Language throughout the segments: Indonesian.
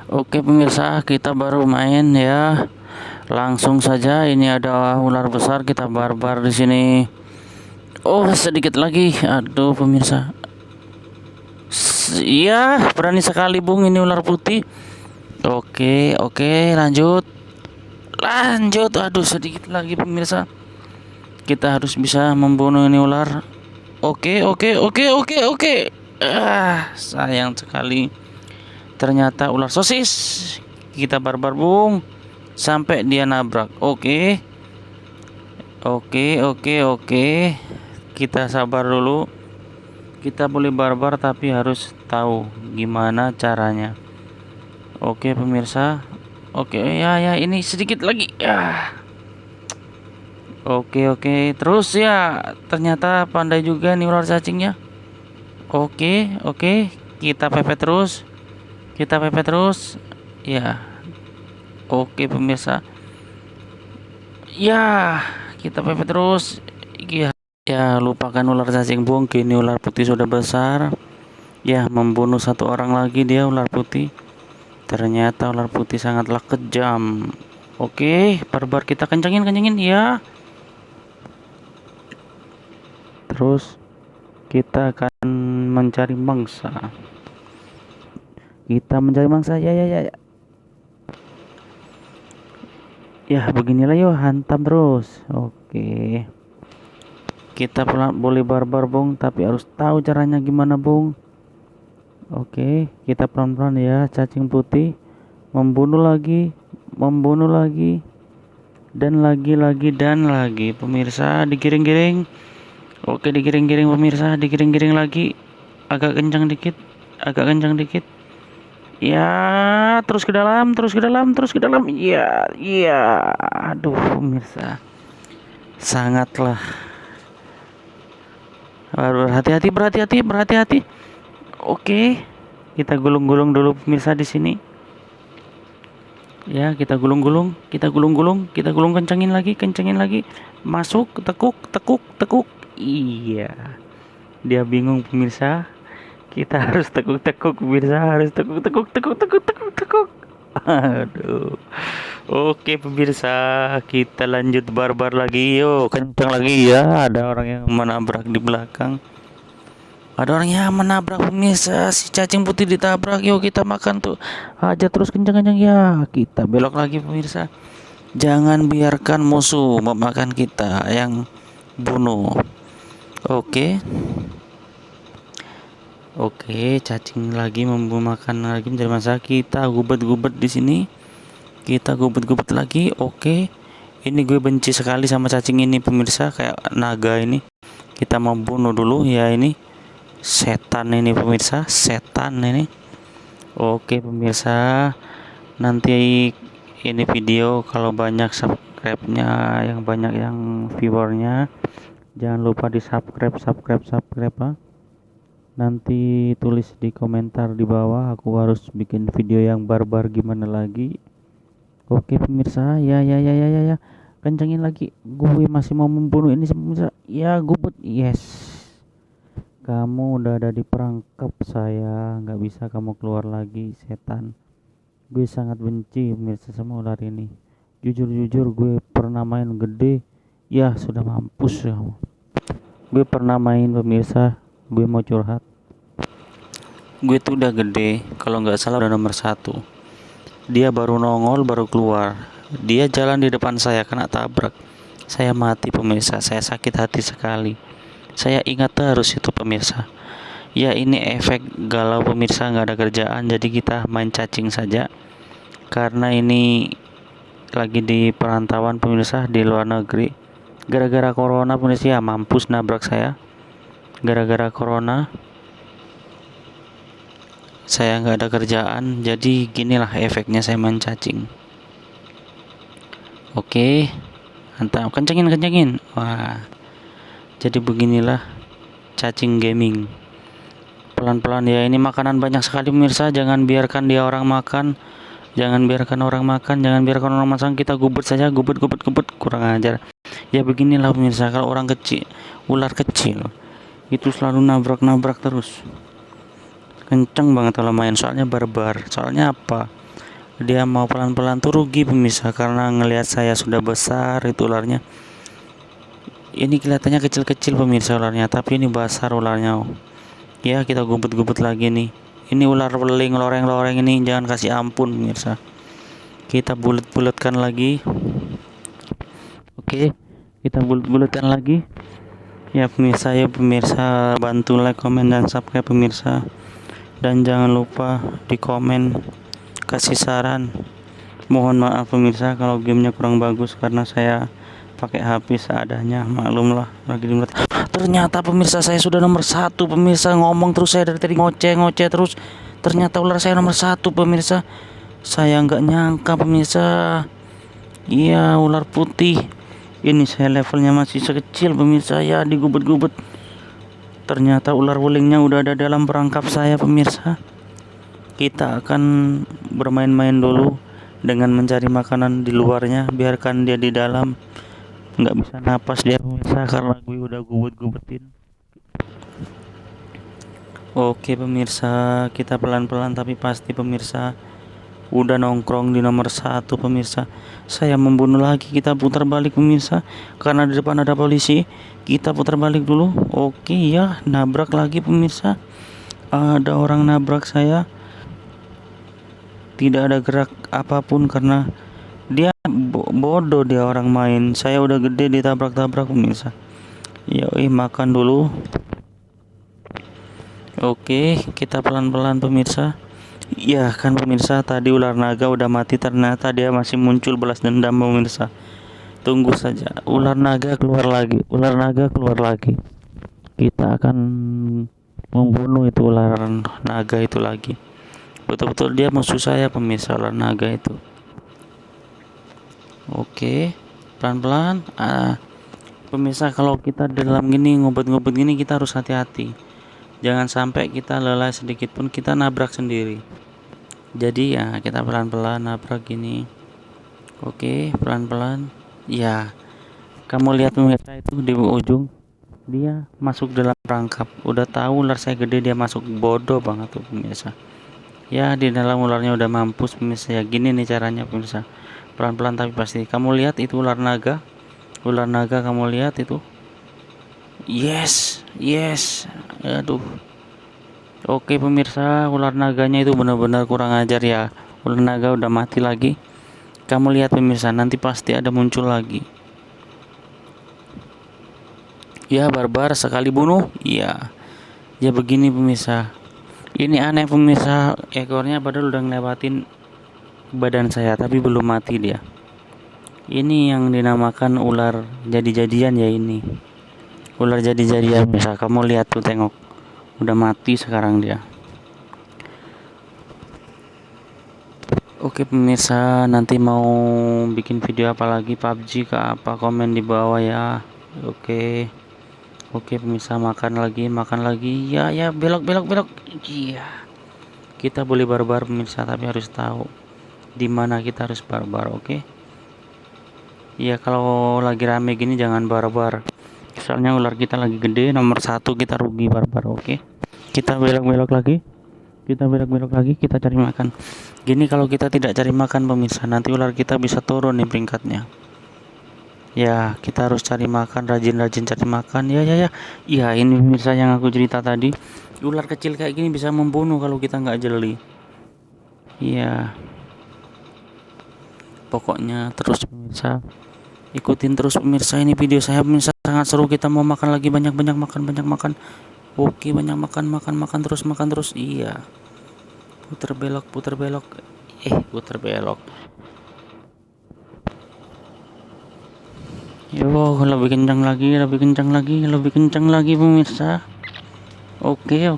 Oke pemirsa, kita baru main ya. Langsung saja, ini ada ular besar, kita barbar di sini. Oh, sedikit lagi. Aduh pemirsa. Iya, berani sekali Bung, ini ular putih. Oke, oke, lanjut. Lanjut. Aduh, sedikit lagi pemirsa. Kita harus bisa membunuh ini ular. Oke, oke, oke, oke, oke. Sayang sekali. Ternyata ular sosis. Kita barbar Bung sampai dia nabrak. Oke. Oke, oke, oke. Kita sabar dulu. Kita boleh barbar tapi harus tahu gimana caranya. Oke, pemirsa. Oke, ya ini sedikit lagi. Ya. Oke, oke. Terus ya, ternyata pandai juga nih ular cacingnya. Oke, oke. Kita pepet terus. Kita pepet terus. Ya. Oke, pemirsa. Ya, kita pepet terus. Ya, ya lupakan ular cacing Bung. Kini ular putih sudah besar. Ya, membunuh satu orang lagi dia ular putih. Ternyata ular putih sangatlah kejam. Oke, barbar kita kencengin ya. Terus kita akan mencari mangsa. Kita mencari mangsa. Ya. Ya, beginilah yuk, hantam terus. Oke. Kita boleh barbar Bung, tapi harus tahu caranya gimana Bung. Oke, kita pelan-pelan ya, cacing putih. Membunuh lagi, dan lagi. Pemirsa, digiring-giring. Oke, digiring-giring pemirsa, digiring-giring lagi. Agak kencang dikit. Ya, terus ke dalam. Iya. Aduh, pemirsa. Sangatlah. Berhati-hati. Oke. Kita gulung-gulung dulu pemirsa di sini. Ya, kita gulung-gulung, kencengin lagi. Masuk, tekuk. Iya. Dia bingung pemirsa. Kita harus tekuk pemirsa, tekuk. Aduh. Oke pemirsa, kita lanjut barbar lagi yuk, kencang lagi ya. Ada orang yang menabrak di belakang. Pemirsa, si cacing putih ditabrak. Yuk kita makan tuh. Aja terus kencang ya. Kita belok lagi pemirsa. Jangan biarkan musuh memakan kita yang bunuh. Oke. Oke, cacing lagi makan lagi mencari mangsa. Kita gubet di sini. Kita gubet lagi. Oke. Ini gue benci sekali sama cacing ini pemirsa, kayak naga ini. Kita mau bunuh dulu ya ini. Setan ini pemirsa, setan ini. Oke pemirsa. Nanti ini video kalau banyak subscribe-nya, yang banyak yang viewernya, jangan lupa di subscribe ah. Nanti tulis di komentar di bawah, aku harus bikin video yang barbar gimana lagi. Oke pemirsa, ya. Kencengin lagi. Gue masih mau membunuh ini pemirsa. Ya, gubet. Yes. Kamu udah ada di perangkap saya. Nggak bisa kamu keluar lagi, setan. Gue sangat benci pemirsa sama ular ini. Jujur gue pernah main gede. Ya, sudah mampus ya. Gue pernah main pemirsa. Gue mau curhat. Gue tuh udah gede, kalau nggak salah udah nomor 1. Dia baru nongol, baru keluar. Dia jalan di depan saya, kena tabrak. Saya mati pemirsa, saya sakit hati sekali. Saya ingat terus itu pemirsa. Ya, ini efek galau pemirsa, nggak ada kerjaan, jadi kita main cacing saja. Karena ini lagi di perantauan pemirsa, di luar negeri. Gara-gara corona pemirsa, ya mampus nabrak saya. Gara-gara corona saya nggak ada kerjaan, jadi ginilah efeknya saya main cacing. Oke, mantap, kencengin. Wah, jadi beginilah cacing gaming. Pelan-pelan ya, ini makanan banyak sekali pemirsa. Jangan biarkan orang makan. Jangan biarkan orang makan. Kita gubet saja, gubet, kurang ajar. Ya beginilah pemirsa, kalau ular kecil itu selalu nabrak terus. Kenceng banget kalau main, soalnya barbar. Soalnya apa? dia mau pelan-pelan tuh rugi pemirsa, karena ngelihat saya sudah besar itu ularnya. Ini kelihatannya kecil-kecil pemirsa ularnya, tapi ini besar ularnya. Ya, kita gubet-gubet lagi nih. Ini ular beling loreng-loreng ini, jangan kasih ampun pemirsa. Kita bulet-buletkan lagi. Oke, kita bulet-buletkan lagi. Ya pemirsa, bantu like, komen, dan subscribe pemirsa. Dan jangan lupa di komen kasih saran. Mohon maaf pemirsa kalau gamenya kurang bagus, karena saya pakai HP seadanya, maklumlah lagi dimulai. Ternyata pemirsa saya sudah nomor 1 pemirsa, ngomong terus saya dari tadi ngoceh terus. Ternyata ular saya nomor 1 pemirsa. Saya nggak nyangka pemirsa. Iya, ular putih. Ini saya levelnya masih sekecil pemirsa, ya digubet-gubet. Ternyata ular wulingnya udah ada dalam perangkap saya pemirsa. Kita akan bermain-main dulu dengan mencari makanan di luarnya, biarkan dia di dalam. Nggak bisa napas dia pemirsa karena gue udah gubet-gubetin. Oke pemirsa, kita pelan-pelan tapi pasti pemirsa. Udah nongkrong di nomor 1 pemirsa. Saya membunuh lagi, kita putar balik pemirsa, karena di depan ada polisi. Kita putar balik dulu. Oke ya, nabrak lagi pemirsa. Ada orang nabrak saya. Tidak ada gerak apapun karena dia bodoh, dia orang main. Saya udah gede ditabrak-tabrak pemirsa. Yoi, makan dulu. Oke, kita pelan-pelan pemirsa. Ya kan pemirsa, tadi ular naga udah mati, ternyata dia masih muncul balas dendam pemirsa. Tunggu saja, ular naga keluar lagi, ular naga keluar lagi. Kita akan membunuh itu ular naga itu lagi. Betul-betul dia musuh saya pemirsa, ular naga itu. Oke, pelan-pelan. Pemirsa, kalau kita dalam gini ngumpet-ngumpet gini kita harus hati-hati. Jangan sampai kita lelah sedikit pun kita nabrak sendiri. Jadi ya kita pelan-pelan nabrak gini. Oke, pelan-pelan. Ya, kamu lihat pemirsa itu di ujung, dia masuk dalam perangkap. Udah tahu ular saya gede, dia masuk, bodoh banget tuh pemirsa. Ya, di dalam ularnya udah mampus pemirsa. Ya gini nih caranya pemirsa. Pelan-pelan tapi pasti. Kamu lihat itu ular naga. Ular naga kamu lihat itu. Yes. Aduh. Oke pemirsa, ular naganya itu benar-benar kurang ajar ya. Ular naga udah mati lagi. Kamu lihat pemirsa, nanti pasti ada muncul lagi. Ya, barbar sekali bunuh. Iya. Ya begini pemirsa. Ini aneh pemirsa, ekornya padahal udah ngelewatin badan saya tapi belum mati dia. Ini yang dinamakan ular jadi-jadian ya ini. Ular jadi-jadian pemirsa, kamu lihat tuh, tengok. Udah mati sekarang dia. Oke pemirsa, nanti mau bikin video apa lagi, PUBG ke apa, komen di bawah ya. Oke pemirsa, makan lagi. Ya belok. Iya. Kita boleh barbar pemirsa, tapi harus tahu di mana kita harus barbar, oke? Ya kalau lagi rame gini jangan barbar. Soalnya ular kita lagi gede, nomor 1 kita rugi barbar, oke? Kita belok lagi. Kita cari makan. Gini kalau kita tidak cari makan pemirsa, nanti ular kita bisa turun nih peringkatnya. Ya, kita harus cari makan, rajin cari makan. Ya. Ya, ini pemirsa yang aku cerita tadi. Ular kecil kayak gini bisa membunuh kalau kita nggak jeli. Iya. Pokoknya terus pemirsa, ikutin terus pemirsa ini video saya pemirsa, sangat seru. Kita mau makan lagi, banyak makan. Oke, banyak makan terus. Iya. Puter belok. Puter belok. Yo, lebih kencang lagi pemirsa. Oke.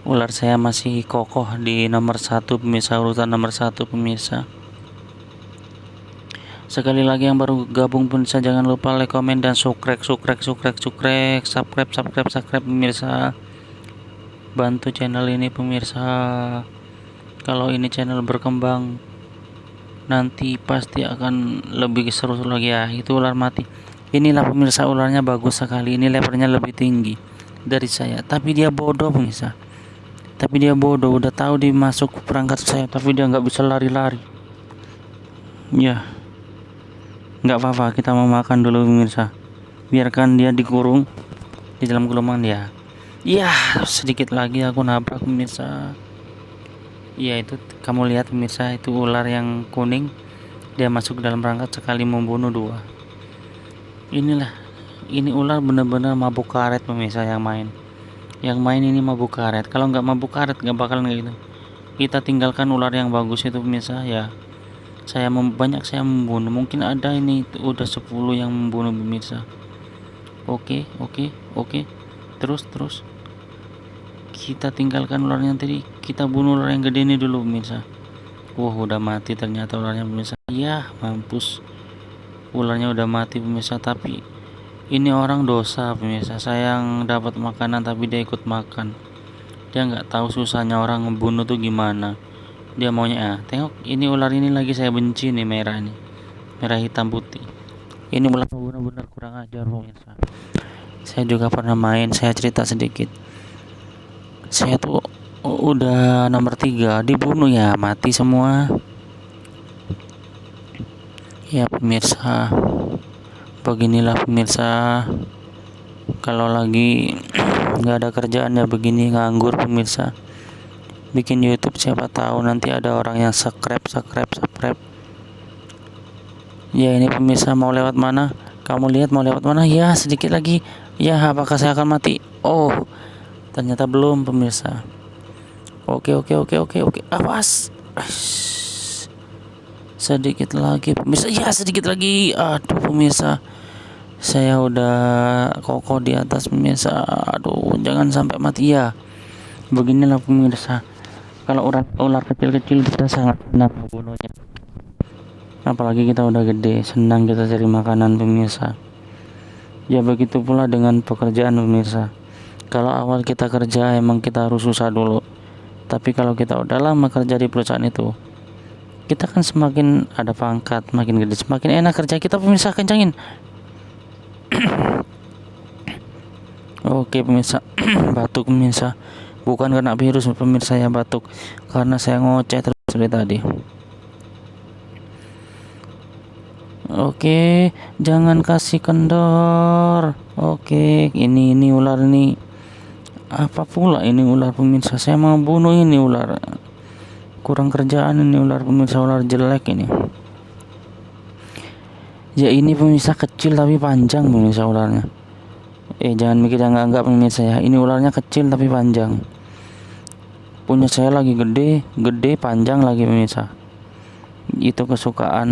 Ular saya masih kokoh di nomor 1 pemirsa, urutan nomor 1 pemirsa. Sekali lagi yang baru gabung pemirsa, jangan lupa like, komen, dan subscribe pemirsa. Bantu channel ini pemirsa. Kalau ini channel berkembang, nanti pasti akan lebih seru lagi ya. Itu ular mati. Inilah pemirsa, ularnya bagus sekali. Ini levelnya lebih tinggi dari saya, tapi dia bodoh pemirsa. Tapi dia bodoh, udah tahu dia masuk perangkat saya, tapi dia nggak bisa lari-lari. Ya, nggak apa-apa, kita mau makan dulu pemirsa. Biarkan dia dikurung di dalam gulungan dia. Ya, sedikit lagi aku nabrak pemirsa. Ya, itu kamu lihat pemirsa, itu ular yang kuning. Dia masuk ke dalam perangkat sekali membunuh 2. Ini ular benar-benar mabuk karet pemirsa yang main. Yang main ini mabuk karet. Kalau nggak mabuk karet nggak bakalan kayak gitu. Kita tinggalkan ular yang bagus itu pemirsa ya. Saya membunuh. Mungkin ada ini udah 10 yang membunuh pemirsa. Oke. Terus. Kita tinggalkan ular yang tadi. Kita bunuh ular yang gede ini dulu pemirsa. Wah, udah mati ternyata ularnya pemirsa. Ya, mampus. Ularnya udah mati pemirsa, tapi ini orang dosa pemirsa. Saya yang dapat makanan tapi dia ikut makan. Dia nggak tahu susahnya orang ngebunuh tuh gimana. Dia maunya tengok ini ular ini lagi saya benci nih, merah nih. Merah hitam putih. Ini ular benar-benar kurang ajar pemirsa. Saya juga pernah main, saya cerita sedikit. Saya tuh udah nomor 3 dibunuh ya, mati semua. Ya pemirsa, beginilah pemirsa, kalau lagi nggak ada kerjaan ya begini, nganggur pemirsa. Bikin YouTube, siapa tahu nanti ada orang yang subscribe. Ya, ini pemirsa mau lewat mana? Kamu lihat mau lewat mana? Ya, sedikit lagi. Ya, apakah saya akan mati? Oh, ternyata belum pemirsa. Oke. Awas. Sedikit lagi pemirsa. Ya, sedikit lagi. Aduh pemirsa, saya udah kokoh di atas pemirsa. Aduh, jangan sampai mati ya. Beginilah pemirsa, kalau ular kecil-kecil kita sangat senang membunuhnya. Apalagi kita udah gede, senang kita cari makanan pemirsa. Ya, begitu pula dengan pekerjaan pemirsa. Kalau awal kita kerja emang kita harus susah dulu. Tapi kalau kita udah lama kerja di perusahaan itu, kita kan semakin ada pangkat, makin gede, semakin enak kerja kita pemirsa. Kencangin. Oke pemirsa. Batuk pemirsa. Bukan karena virus pemirsa ya batuk, karena saya ngoceh terus dari tadi. Oke, jangan kasih kendor. Oke, ini ular nih. Apa pula ini ular pemirsa? Saya mau bunuh ini ular. Kurang kerjaan ini ular pemirsa, ular jelek ini. Ya, ini pemirsa kecil tapi panjang pemirsa ularnya. Jangan mikir yang enggak pemirsa ya. Ini ularnya kecil tapi panjang. Punya saya lagi gede panjang lagi pemirsa. Itu kesukaan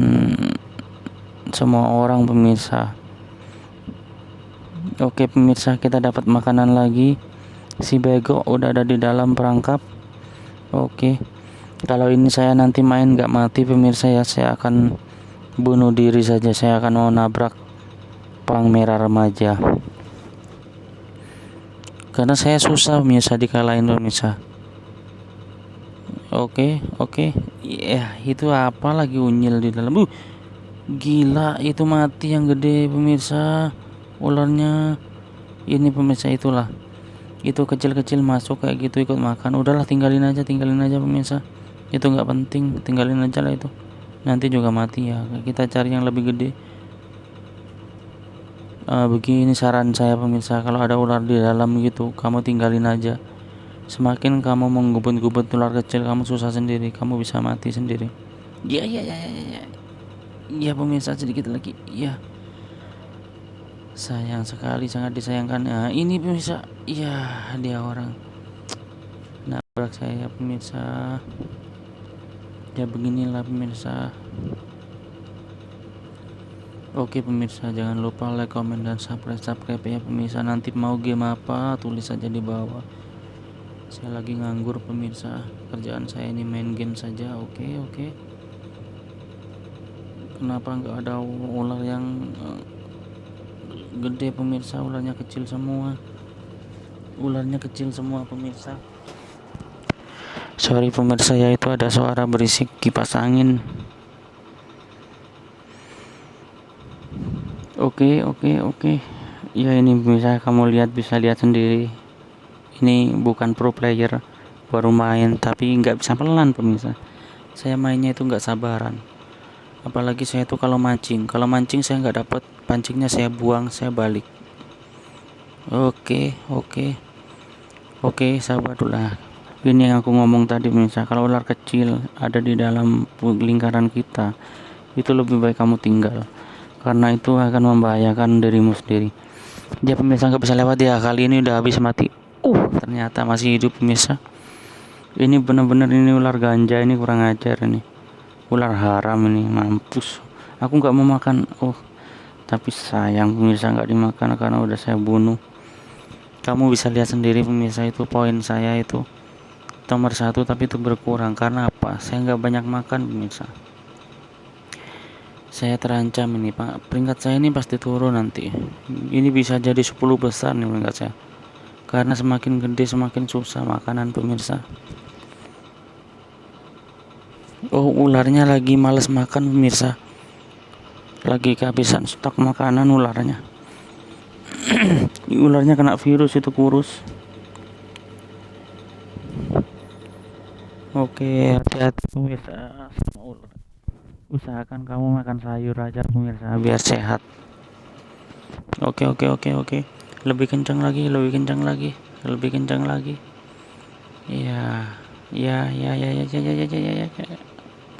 semua orang pemirsa. Oke pemirsa, kita dapat makanan lagi. Si bego udah ada di dalam perangkap. Oke, kalau ini saya nanti main gak mati pemirsa ya, saya akan bunuh diri saja. Saya akan mau nabrak palang merah remaja, karena saya susah pemirsa dikalahin pemirsa. Oke. Ya, itu apa lagi unyil di dalam. Gila, itu mati yang gede pemirsa ularnya. Ini pemirsa, itulah. Itu kecil-kecil masuk kayak gitu ikut makan. Udahlah, tinggalin aja pemirsa. Itu nggak penting, tinggalin aja lah itu. Nanti juga mati ya. Kita cari yang lebih gede. Begini saran saya pemirsa, kalau ada ular di dalam gitu, kamu tinggalin aja. Semakin kamu menggubut-gubut ular kecil, kamu susah sendiri, kamu bisa mati sendiri. Ya. Ya pemirsa, sedikit lagi. Ya. Sayang sekali, sangat disayangkan. Nah, ini pemirsa. Ya, dia orang nabrak saya pemirsa. Ya, beginilah pemirsa. Oke pemirsa, jangan lupa like, komen, dan subscribe ya pemirsa. Nanti mau game apa, tulis saja di bawah. Saya lagi nganggur pemirsa. Kerjaan saya ini main game saja. Oke. Kenapa nggak ada ular yang gede pemirsa? Ularnya kecil semua pemirsa. Sorry pemirsa ya, itu ada suara berisik kipas angin. Oke. Ya, ini bisa kamu lihat, bisa lihat sendiri. Ini bukan pro player, baru main, tapi nggak bisa pelan pemirsa. Saya mainnya itu nggak sabaran. Apalagi saya tuh kalau mancing saya nggak dapat pancingnya, saya buang, saya balik. Oke, sabar dulu lah. Ini yang aku ngomong tadi pemirsa, kalau ular kecil ada di dalam lingkaran kita, itu lebih baik kamu tinggal, karena itu akan membahayakan dirimu sendiri. Dia pemirsa nggak bisa lewat ya, kali ini udah habis mati. Ternyata masih hidup pemirsa. Ini benar-benar ini ular ganja, ini kurang ajar, ini ular haram, ini mampus. Aku nggak mau makan. Tapi sayang pemirsa nggak dimakan karena udah saya bunuh. Kamu bisa lihat sendiri pemirsa, itu poin saya itu nomor 1, tapi itu berkurang karena apa? Saya nggak banyak makan pemirsa. Saya terancam ini Pak, peringkat saya ini pasti turun nanti. Ini bisa jadi 10 besar nih peringkat saya, karena semakin gede semakin susah makanan pemirsa. Ularnya lagi males makan pemirsa, lagi kehabisan stok makanan ularnya. Ularnya kena virus itu, kurus. Oke, hati-hati pemirsa sama ular. Usahakan kamu makan sayur aja pemirsa biar sehat. Oke. Lebih kencang lagi. Ya.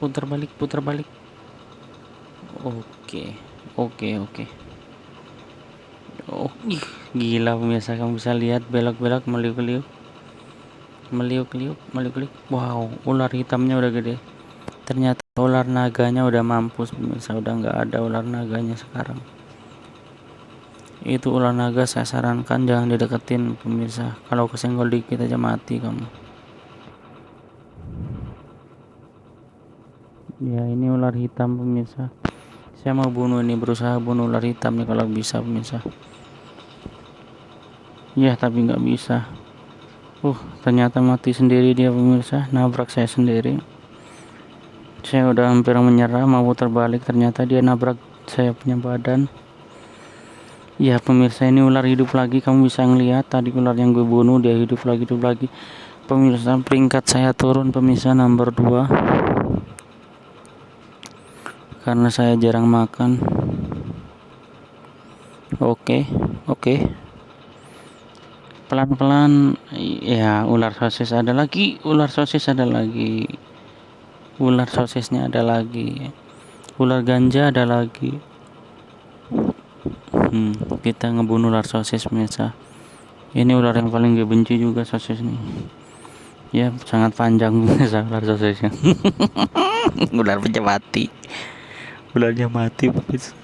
Putar balik. Oke. Gila pemirsa, kamu bisa lihat belok-belok, meliuk-liuk. Wow, ular hitamnya udah gede. Ternyata ular naganya udah mampus pemirsa, udah nggak ada ular naganya sekarang. Itu ular naga saya sarankan jangan dideketin pemirsa, kalau kesenggol dikit aja mati kamu. Ya, ini ular hitam pemirsa. Saya mau bunuh ini, berusaha bunuh ular hitam nih kalau bisa pemirsa. Ya, tapi nggak bisa. Ternyata mati sendiri dia pemirsa, nabrak saya sendiri. Saya udah hampir menyerah, mau putar balik, ternyata dia nabrak saya punya badan. Ya pemirsa, ini ular hidup lagi, kamu bisa ngeliat tadi ular yang gue bunuh dia hidup lagi. Pemirsa, peringkat saya turun pemirsa, nomor 2, karena saya jarang makan. Oke. Pelan-pelan. Ya, ular sosisnya ada lagi. Ular sosisnya ada lagi. Ular ganja ada lagi. Kita ngebunuh ular sosis pemirsa. Ini ular yang paling gue benci juga, sosis nih. Ya, sangat panjang pemirsa ular sosisnya. Ular mati. Ularnya mati pemirsa.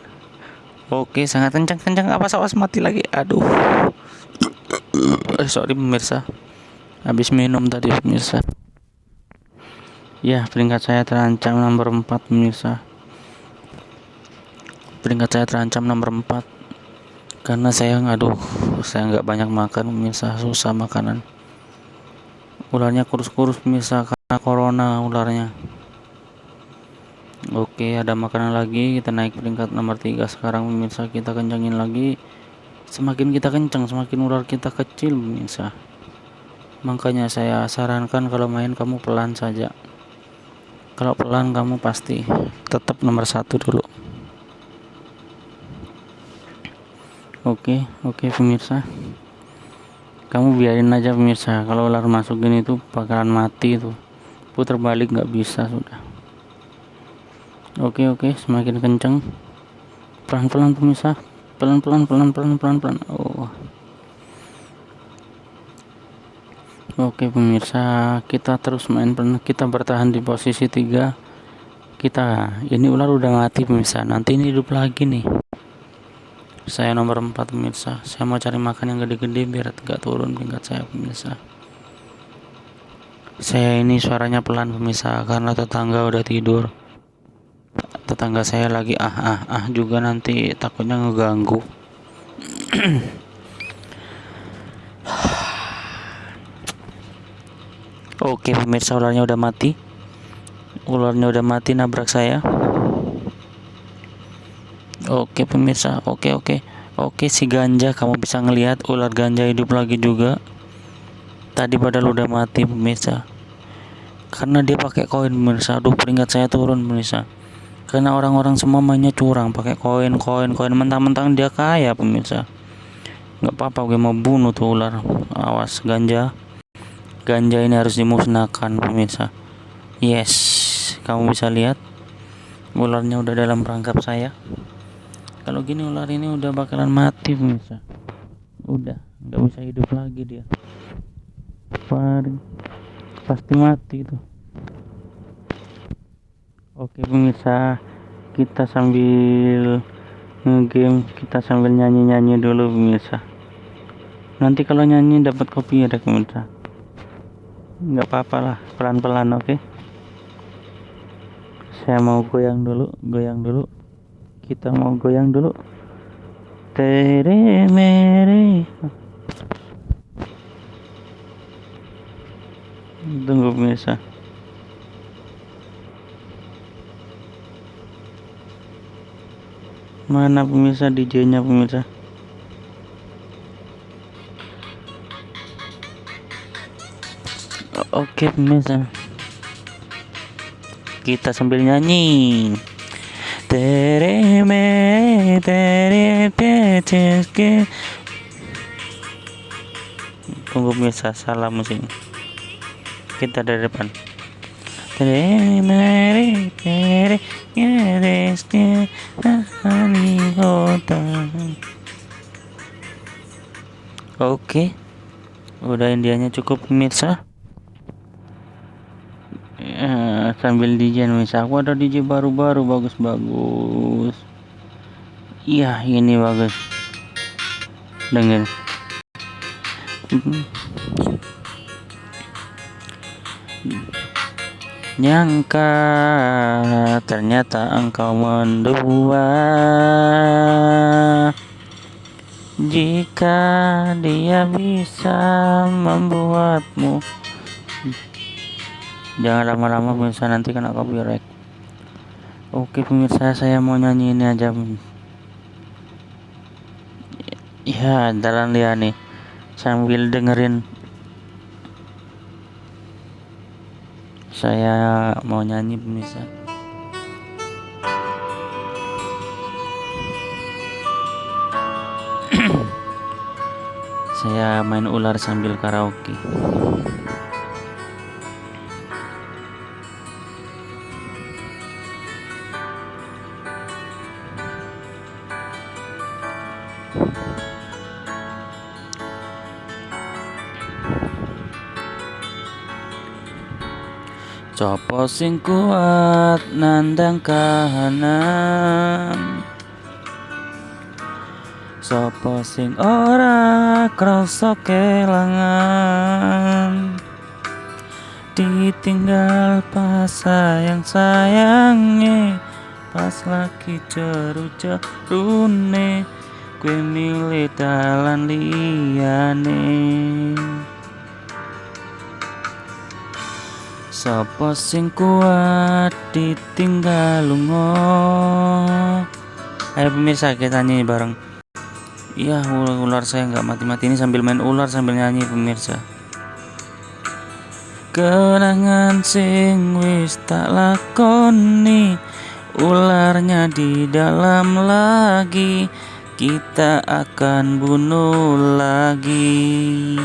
Oke, sangat kencang. Awas mati lagi. Aduh. Sorry pemirsa, habis minum tadi pemirsa. Ya, peringkat saya terancam nomor 4 pemirsa. Karena saya nggak banyak makan pemirsa, susah makanan. Ularnya kurus pemirsa karena corona ularnya. Oke, ada makanan lagi, kita naik peringkat nomor 3 sekarang pemirsa. Kita kencangin lagi. Semakin kita kencang semakin ular kita kecil pemirsa. Makanya saya sarankan kalau main kamu pelan saja. Kalau pelan kamu pasti tetap nomor 1 dulu. Oke pemirsa, kamu biarin aja pemirsa, kalau ular masuk gini tuh bakalan mati tuh, putar balik nggak bisa sudah. Oke, semakin kencang, pelan-pelan pemirsa, pelan. Oke pemirsa, kita terus main pelan, kita bertahan di posisi 3. Ini ular udah mati pemirsa, nanti ini hidup lagi nih. Saya nomor 4 pemirsa, saya mau cari makan yang gede-gede biar gak turun peringkat saya pemirsa. Saya ini suaranya pelan pemirsa karena tetangga udah tidur. Tetangga saya lagi juga, nanti takutnya ngeganggu. Oke pemirsa, ularnya udah mati nabrak saya. Oke pemirsa, oke si ganja, kamu bisa ngelihat ular ganja hidup lagi juga. Tadi padahal udah mati pemirsa, karena dia pakai koin pemirsa. Aduh, peringkat saya turun pemirsa, karena orang-orang semua mainnya curang, pakai koin, mentang-mentang dia kaya pemirsa. Nggak apa-apa, gue mau bunuh tuh ular. Awas, ganja ini harus dimusnahkan pemirsa. Yes, kamu bisa lihat ularnya udah dalam perangkap saya. Kalau gini ular ini udah bakalan mati pemirsa, udah nggak bisa hidup lagi dia. Pasti mati itu. Oke pemirsa, kita sambil ngegame, kita sambil nyanyi dulu pemirsa. Nanti kalau nyanyi dapat kopi ya pemirsa, nggak apa-apa lah, pelan-pelan. Oke, saya mau goyang dulu, kita mau goyang dulu. Tere mere, tunggu pemirsa. Mana pemirsa DJ-nya pemirsa? Oke pemirsa, kita sambil nyanyi. Tere me tere pecheske. Tunggu pemirsa, salah musik. Kita dari depan. Tere mere tere pecheske hani hota. Oke, udah indianya cukup pemirsa. Sambil DJ pemirsa, aku ada DJ baru-baru bagus. Iya, ini bagus. Dengar. Nyangka ternyata engkau mendua, jika dia bisa membuatmu. Jangan lama-lama pemirsa, nanti kena copyright. Oke pemirsa, saya mau nyanyi ini aja. Ya, jalan dia nih sambil dengerin. Saya mau nyanyi pemirsa. Saya main ular sambil karaoke. Copo sing kuat nandang kahanan, sopo sing ora krasa kelangan, ditinggal pas sayang-sayange, pas lagi jeru-jerune, kue milih dalan liyane. Sopo sing kuat ditinggal lunga. Ayo pemirsa, kita nyanyi bareng. Iya, ular saya nggak mati-mati ini sambil main ular sambil nyanyi pemirsa. Kenangan sing wis tak lakoni, ularnya di dalam lagi, kita akan bunuh lagi.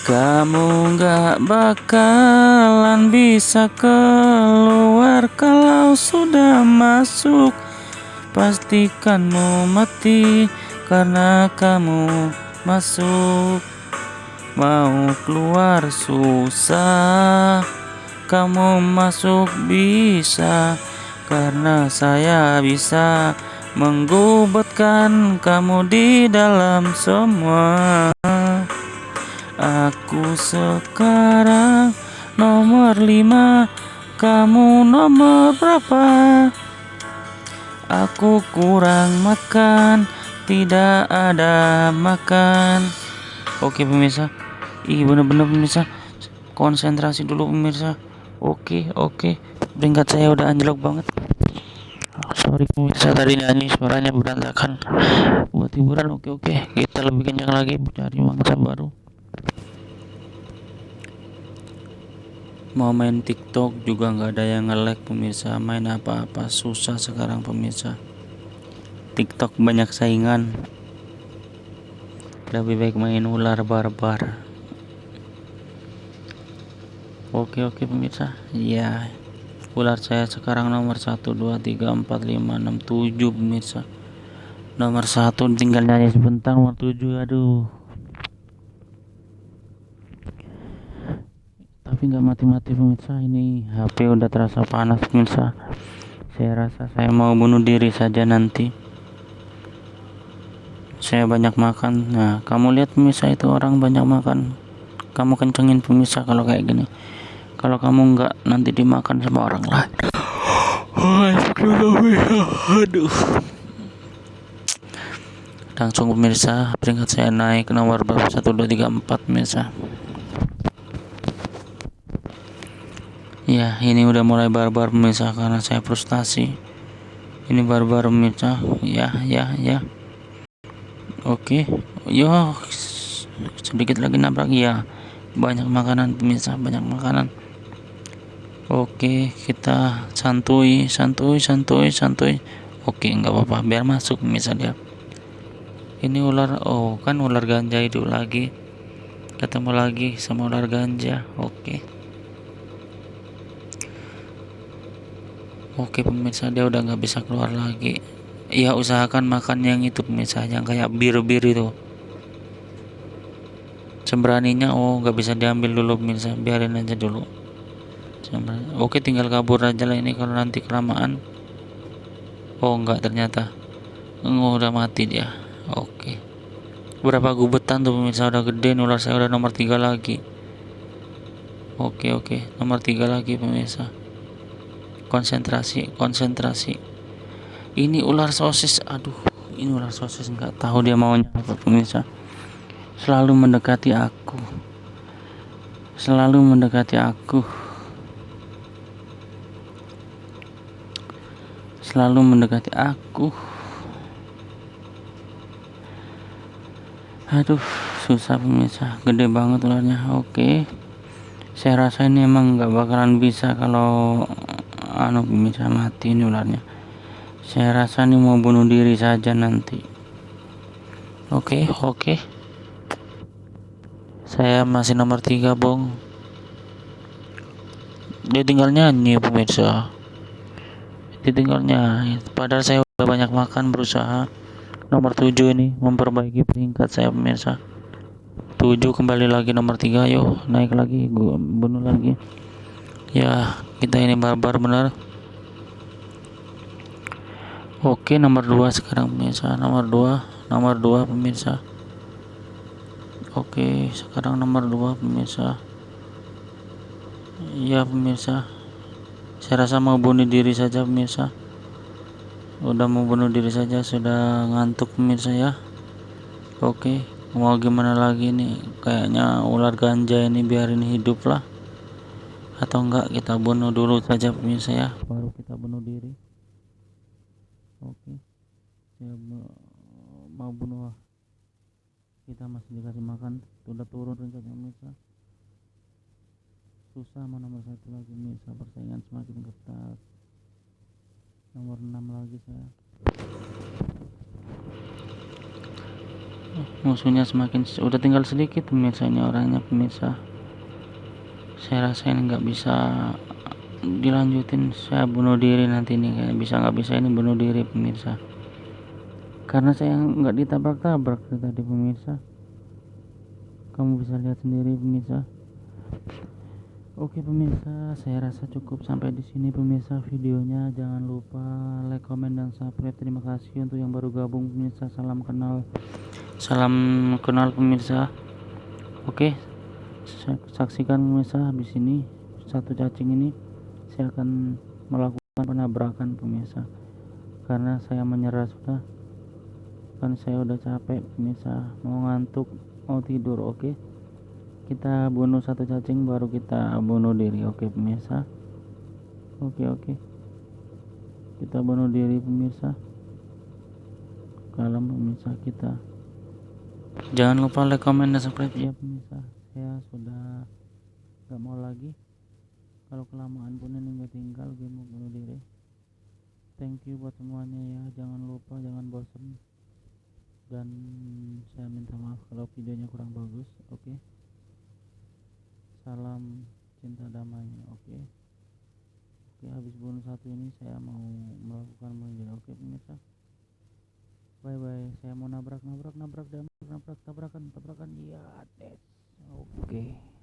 Kamu gak bakalan bisa keluar kalau sudah masuk. Pastikan mau mati karena kamu masuk. Mau keluar susah, kamu masuk bisa, karena saya bisa menggubetkan kamu di dalam semua. Aku sekarang nomor 5, kamu nomor berapa? Aku kurang makan, tidak ada makan. Oke pemirsa, bener-bener pemirsa, konsentrasi dulu pemirsa. Oke, peringkat saya udah anjlok banget. sorry pemirsa, tadi nyanyi suaranya berantakan. Buat hiburan, oke, kita lebih kencang lagi cari mangsa baru. Mau main TikTok juga nggak ada yang nge-lag pemirsa, main apa-apa susah sekarang pemirsa. TikTok banyak saingan, lebih baik main ular barbar. Oke pemirsa, ya ular saya sekarang nomor 1, 2, 3, 4, 5, 6, 7 pemirsa. Nomor 1 tinggal nyanyi sebentar, nomor 7 aduh, tapi nggak mati-mati pemirsa. Ini HP udah terasa panas pemirsa, saya rasa saya mau bunuh diri saja nanti. Saya banyak makan. Nah, kamu lihat pemirsa, itu orang banyak makan, kamu kencengin pemirsa kalau kayak gini. Kalau kamu nggak, nanti dimakan sama orang lain. Aduh, langsung pemirsa, peringkat saya naik nomor berapa, 1, 2, 3, 4 pemirsa. Ya, ini udah mulai barbar pemirsa karena saya frustasi. Ini barbar pemirsa. Ya. Oke, yo sedikit lagi nabrak ya. Banyak makanan pemirsa, banyak makanan. Oke, kita santuy. Oke, nggak apa-apa, biar masuk pemirsa dia. Ini ular, oh kan ular ganja hidup lagi. Ketemu lagi sama ular ganja. Oke pemirsa, dia udah nggak bisa keluar lagi. Ya usahakan makan yang itu pemirsa, yang kayak bir itu. Semberaninya, oh nggak bisa diambil dulu pemirsa, biarin aja dulu. Oke, tinggal kabur aja lah ini kalau nanti kelamaan. Oh enggak, ternyata udah mati dia. Oke, berapa gubetan tuh pemirsa, udah gede. Ular saya udah nomor 3 lagi. Oke, nomor 3 lagi pemirsa. Konsentrasi. Ini ular sosis, aduh, ini ular sosis, nggak tahu dia maunya apa pemirsa. Selalu mendekati aku. Aduh, susah pemirsa, gede banget ularnya. Oke, saya rasa ini emang nggak bakalan bisa kalau pemirsa, mati ini ularnya. Saya rasa ini mau bunuh diri saja nanti. Oke, saya masih nomor 3 bong. Dia tinggal nyanyi pemirsa, padahal saya udah banyak makan, berusaha. Nomor 7 ini memperbaiki peringkat saya pemirsa. 7 kembali lagi nomor 3, yuk naik lagi, gua bunuh lagi. Ya, kita ini barbar benar. Oke, nomor 2 sekarang pemirsa, nomor 2 pemirsa. Oke, sekarang nomor 2 pemirsa. Ya pemirsa, saya rasa mau bunuh diri saja pemirsa. Udah mau bunuh diri saja, sudah ngantuk pemirsa ya. Oke, mau gimana lagi nih, kayaknya ular ganja ini biarin hidup lah, atau enggak kita bunuh dulu saja pemirsa ya, baru kita bunuh diri. Oke, saya mau bunuh. Kita masih dikasih makan, sudah turun rencana pemirsa. Susah sama nomor 1 lagi pemirsa, persaingan semakin ketat. Nomor 6 lagi saya. Musuhnya semakin, udah tinggal sedikit pemirsa, ini orangnya pemirsa. Saya rasa ini nggak bisa dilanjutin, saya bunuh diri nanti ini, kayak nggak bisa ini bunuh diri pemirsa, karena saya nggak ditabrak-tabrak tadi pemirsa. Kamu bisa lihat sendiri pemirsa. Oke pemirsa, saya rasa cukup sampai di sini pemirsa videonya. Jangan lupa like, comment, dan subscribe. Terima kasih untuk yang baru gabung pemirsa. Salam kenal pemirsa. Oke, saksikan pemirsa, habis ini satu cacing ini saya akan melakukan penabrakan pemirsa, karena saya menyerah sudah, kan saya udah capek pemirsa, mau ngantuk, mau tidur. Oke, kita bunuh satu cacing baru kita bunuh diri. Oke pemirsa. Oke. Kita bunuh diri pemirsa. Kalau pemirsa kita, jangan lupa like, comment, dan subscribe ya pemirsa. Saya sudah gak mau lagi. Kalau kelamaan pun ini gak tinggal, gue mau bunuh diri. Thank you buat semuanya ya. Jangan lupa, jangan bosan. Dan saya minta maaf kalau videonya kurang bagus. Oke. Salam cinta damai. Oke. Oke, habis bunuh satu ini saya mau melakukan bunuh diri. Oke pemirsa. Bye bye. Saya mau nabrak dan tabrakan. Ya, des. Oke.